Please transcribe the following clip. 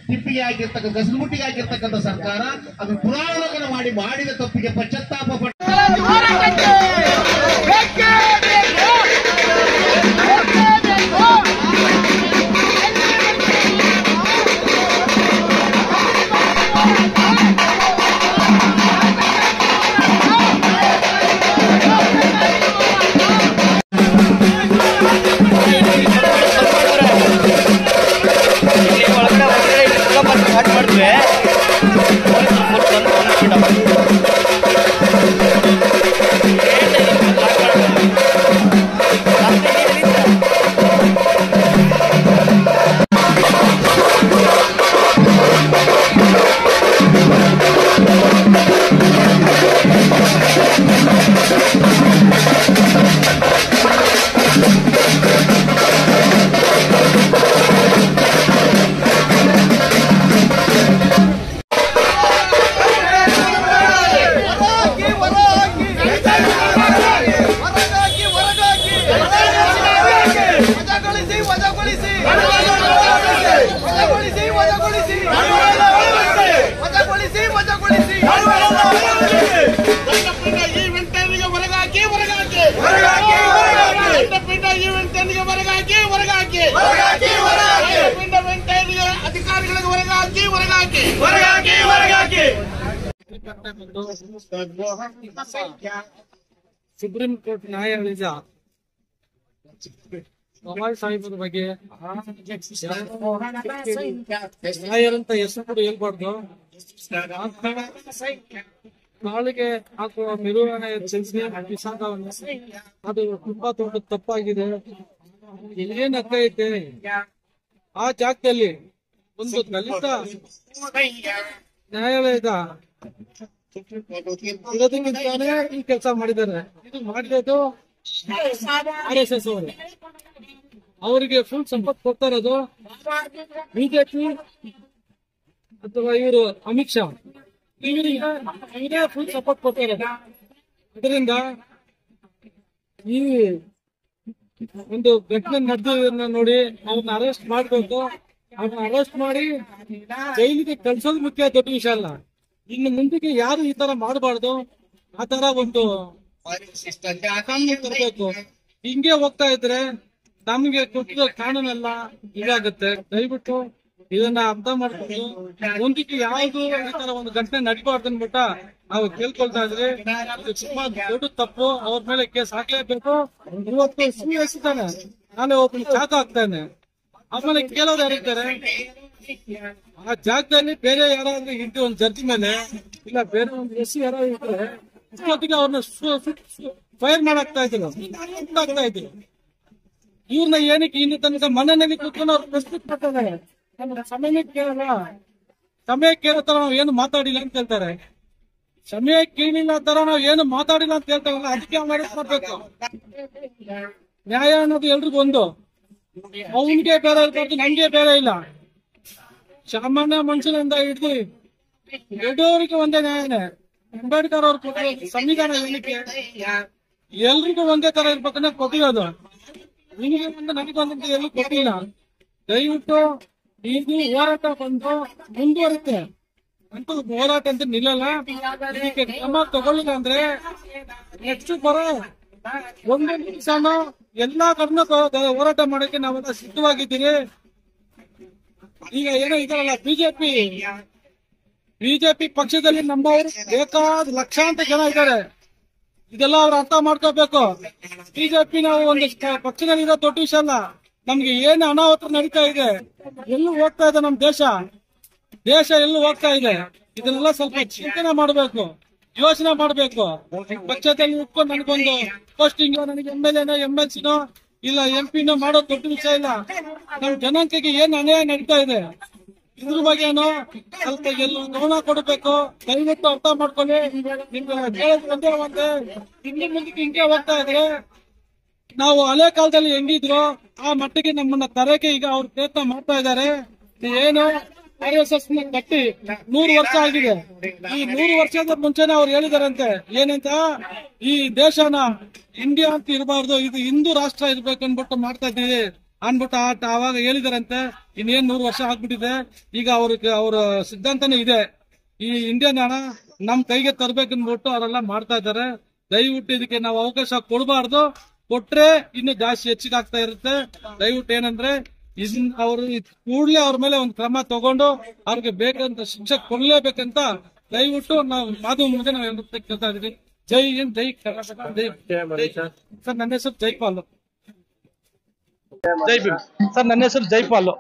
ಟಿಪ್ಪಿಗೆ ಗಸಗುಟ್ಟಿಗೆ ಹಾಕಿರ್ತಕ್ಕಂಥ ಸರ್ಕಾರ ಅದನ್ನು ಪುನರಾವಲೋಕನ ಮಾಡಿದ ತಪ್ಪಿಗೆ ಪಶ್ಚಾತ್ತಾಪ ಪಟ್ಟ ಸುಪ್ರೀಂ ಕೋರ್ಟ್ ನ್ಯಾಯಾಧೀಶ ಕಮಾಲ್ ಸಾಹೇಬರ ಬಗ್ಗೆ ನ್ಯಾಯರಂತ ಹೆಸರು ಕೂಡ ಹೇಳ್ಬಾರ್ದು. ನಾಳೆಗೆ ಹಾಕುವ ಮೆರವಣಿಗೆ ಅದು ತುಂಬಾ ದೊಡ್ಡ ತಪ್ಪಾಗಿದೆ. ಏನ್ ಆಗೈತೆ ಆ ಜಾಗದಲ್ಲಿ ಒಂದು ದಲಿತ ನ್ಯಾಯಾಲಯದ ಇರೋದಕ್ಕಿಂತಾನೆ ಈ ಕೆಲಸ ಮಾಡಿದ್ದಾರೆ. ಇದು ಮಾಡಿರೋದು RSS ಅವರು. ಅವರಿಗೆ ಫುಲ್ ಸಂಪತ್ ಕೊಡ್ತಾ ಇರೋದು ಬಿಜೆಪಿ ಅಥವಾ ಇವರು ಅಮಿತ್ ಶಾ ಇವರೇ ಫುಲ್ ಸಪೋರ್ಟ್ ಕೊಡ್ತಾ ಇರೋದು. ಅದರಿಂದ ಈ ಒಂದು ಘಟನೆ ನಡೆದಿರೋದನ್ನ ನೋಡಿ ಅವ್ರನ್ನ ಅರೆಸ್ಟ್ ಮಾಡ್ಬೇಕು. ಅವ್ರನ್ನ ಅರೆಸ್ಟ್ ಮಾಡಿ ಜೈಲಿಗೆ ಕಳ್ಸೋದು ಮುಖ್ಯ, ದೊಡ್ಡ ವಿಷಯ ಅಲ್ಲ. ಇನ್ನು ಮುಂದಕ್ಕೆ ಯಾರು ಈ ತರ ಮಾಡಬಾರ್ದು. ಆ ತರ ಒಂದು ತರಬೇಕು. ಹಿಂಗೆ ಹೋಗ್ತಾ ಇದ್ರೆ ನಮ್ಗೆ ಕೊಟ್ಟಿರೋ ಕಾನೂನೆಲ್ಲ ಇದಾಗುತ್ತೆ. ದಯವಿಟ್ಟು ಇದನ್ನ ಅರ್ಥ ಮಾಡ್ಕೊಂಡು ಮುಂದಕ್ಕೆ ಯಾವ್ದು ಈ ತರ ಒಂದು ಘಟನೆ ನಡೀಬಾರ್ದು ಅನ್ಬಿಟ್ಟ ನಾವು ಕೇಳ್ಕೊಳ್ತಾ ಇದ್ರಿ. ಇದು ತುಂಬಾ ದೊಡ್ಡ ತಪ್ಪು. ಅವ್ರ ಮೇಲೆ ಕೇಸ್ ಹಾಕ್ಲೇಬೇಕು. ಇವತ್ತು CS ಇದ್ದಾನೆ, ನಾಳೆ ಒಬ್ಬನು ಚಾಕು ಹಾಕ್ತಾನೆ. ಆಮೇಲೆ ಕೇಳೋರು ಯಾರಿರ್ತಾರೆ? ಆ ಜಾಗದಲ್ಲಿ ಬೇರೆ ಯಾರಾದ್ರೂ ಇದ್ದು ಒಂದು ಜಡ್ಜ್ ಮೇಲೆ ಇಲ್ಲ ಬೇರೆ ಒಂದು SC ಯಾರು ಇದ್ರೆ ಇಷ್ಟೊತ್ತಿಗೆ ಅವ್ರನ್ನ ಫೈರ್ ಮಾಡಾಕ್ತಾ ಇದ್ರು, ಆಗ್ತಾ ಇದ್ರು. ಇವ್ರನ್ನ ಏನಕ್ಕೆ ಇನ್ನು ತನಕ ಮನೆಯಲ್ಲಿ ಕೂತ್ಕೊಂಡು ಅವ್ರು ಪ್ರಶ್ನೆ ಮಾಡ್ತಾರೆ. ಸಮಯ ಕೇಳೋ ತರ ನಾವು ಏನು ಮಾತಾಡಿಲ್ಲ ಅಂತ ಹೇಳ್ತಾರೆ. ಸಮಯ ಕೇಳಿಲ್ಲ ತರ ನಾವು ಏನು ಮಾತಾಡಿಲ್ಲ ಅಂತ ಹೇಳ್ತಾವಲ್ಲ, ಅದಕ್ಕೆ ಮಾಡ್ಬೇಕು. ನ್ಯಾಯ ಅನ್ನೋದು ಎಲ್ರಿಗೂ ಒಂದು. ಅವನಿಗೆ ಬೇರೆ ಇರ್ಬಾರ್ದು, ನಂಗೆ ಬೇರೆ ಇಲ್ಲ. ಸಾಮಾನ್ಯ ಮನುಷ್ಯನಿಂದ ಹಿಡಿದು ದೊಡ್ಡವರಿಗೆ ಒಂದೇ ನ್ಯಾಯನೇ. ಅಂಬೇಡ್ಕರ್ ಅವ್ರು ಕೊಟ್ಟಿರೋ ಸಂವಿಧಾನ ಏನಕ್ಕೆ ಎಲ್ರಿಗೂ ಒಂದೇ ತರ ಇರ್ಬೇಕನ್ನ ಕೊಟ್ಟಿರೋದು. ನಿಮಗೆ ಒಂದು ನನಗೊಂದಂತ ಎಲ್ಲೂ ಕೊಟ್ಟಿಲ್ಲ. ದಯವಿಟ್ಟು ಇದು ಹೋರಾಟ ಬಂದು ಮುಂದುವರುತ್ತೆ ಅಂತ ಹೋರಾಟ ಅಂತ ನಿಲ್ಲಲ್ಲ. ಇದಕ್ಕೆ ಕ್ರಮ ತಗೊಳ್ಳಿಲ್ಲ ಅಂದ್ರೆ ನೆಕ್ಸ್ಟ್ ಬರೋ ಒಂದು ದಿವಸನೂ ಎಲ್ಲಾ ಕಡೆನೂ ಹೋರಾಟ ಮಾಡಕ್ಕೆ ನಾವೆಲ್ಲ ಸಿದ್ಧವಾಗಿದ್ದೀವಿ. ಈಗ ಏನೋ ಇದಾರಲ್ಲ ಬಿಜೆಪಿ ಪಕ್ಷದಲ್ಲಿ ನಮ್ಮವರು ಬೇಕಾದ ಲಕ್ಷಾಂತರ ಜನ ಇದ್ದಾರೆ. ಇದೆಲ್ಲ ಅವ್ರು ಅರ್ಥ ಮಾಡ್ಕೋಬೇಕು. ಬಿಜೆಪಿ ನಾವು ಒಂದು ಪಕ್ಷದಲ್ಲಿ ಇರೋ ದೊಡ್ಡ ವಿಷಯ ಅಲ್ಲ. ನಮ್ಗೆ ಏನು ಅನಾಹುತ ನಡೀತಾ ಇದೆ, ಎಲ್ಲೂ ಹೋಗ್ತಾ ಇದೆ ನಮ್ಮ ದೇಶ ಎಲ್ಲೂ ಹೋಗ್ತಾ ಇದೆ. ಇದನ್ನೆಲ್ಲ ಸ್ವಲ್ಪ ಚಿಂತನೆ ಮಾಡಬೇಕು, ಯೋಚನೆ ಮಾಡಬೇಕು. ಪಕ್ಷದಲ್ಲಿ ಉಟ್ಕೊಂಡು ನನಗೊಂದು ಪೋಸ್ಟಿಂಗ್, ನನಗೆ MLA MLCನೋ ಇಲ್ಲ MP ಮಾಡೋದು ದೊಡ್ಡ ವಿಷಯ ಇಲ್ಲ. ನಮ್ ಜನಾಂಗಕ್ಕೆ ಏನ್ ಅನ್ಯಾಯ ನಡೀತಾ ಇದೆ ಇದ್ರ ಬಗ್ಗೆನೋ ಸ್ವಲ್ಪ ಎಲ್ಲ ಗಮನ ಕೊಡಬೇಕು. ದಯವಿಟ್ಟು ಅರ್ಥ ಮಾಡ್ಕೊಳ್ಳಿ. ನಿಮ್ಗೆ ಕೇಳೋದು ಒಂದೇ, ಹಿಂದೆ ಮುಂದಕ್ಕೆ ಹಿಂಗೆ ಹೋಗ್ತಾ ಇದ್ರೆ ನಾವು ಹಳೆ ಕಾಲದಲ್ಲಿ ಹೆಂಗಿದ್ರು ಆ ಮಟ್ಟಿಗೆ ನಮ್ಮನ್ನ ತರಕ್ಕೆ ಈಗ ಅವ್ರು ಪ್ರಯತ್ನ ಮಾಡ್ತಾ ಇದ್ದಾರೆ. ಏನು RSS ಕಟ್ಟಿ 100 ವರ್ಷ ಆಗಿದೆ. ಈ 100 ವರ್ಷದ ಮುಂಚೆನೆ ಅವ್ರು ಹೇಳಿದಾರಂತೆ ಏನಂತ, ಈ ದೇಶನ ಇಂಡಿಯಾ ಅಂತ ಇರಬಾರ್ದು, ಇದು ಹಿಂದೂ ರಾಷ್ಟ್ರ ಇರ್ಬೇಕು ಅನ್ಬಿಟ್ಟು ಮಾಡ್ತಾ ಇದ್ದೀವಿ. ಅನ್ಬಿಟ್ಟು ಅವಾಗ ಹೇಳಿದಾರಂತೆ ಇನ್ನೇನ್ 100 ವರ್ಷ ಆಗ್ಬಿಟ್ಟಿದೆ, ಈಗ ಅವ್ರ ಸಿದ್ಧಾಂತನೇ ಇದೆ, ಈ ಇಂಡಿಯನ್ ಹಣ ನಮ್ ಕೈಗೆ ತರ್ಬೇಕನ್ಬಿಟ್ಟು ಅವರೆಲ್ಲ ಮಾಡ್ತಾ ಇದ್ದಾರೆ. ದಯವಿಟ್ಟು ಇದಕ್ಕೆ ನಾವು ಅವಕಾಶ ಕೊಡಬಾರ್ದು, ಕೊಟ್ರೆ ಇನ್ನು ಜಾಸ್ತಿ ಹೆಚ್ಚಿಗೆ ಆಗ್ತಾ ಇರುತ್ತೆ. ದಯವಿಟ್ಟು ಏನಂದ್ರೆ ಅವರು ಕೂಡಲೇ ಅವ್ರ ಮೇಲೆ ಒಂದು ಕ್ರಮ ತಗೊಂಡು ಅವ್ರಿಗೆ ಬೇಕಂತ ಶಿಕ್ಷೆ ಕೊಡ್ಲೇಬೇಕಂತ ದಯವಿಟ್ಟು ನಾವು ಮಾಧ್ಯಮ ಮುಂದೆ ನಾವು ಕೇಳ್ತಾ ಇದೀವಿ. ಜೈ ಹಿಂದ್, ಜೈ ಕರ್ನಾಟಕ. ಸರ್ ನನ್ನ ಹೆಸರು ಜೈಪಾಲ್. ಜೈ ಭೀಮ್ ಸರ್, ನನ್ನ ಹೆಸರು ಜೈಪಾಲ್.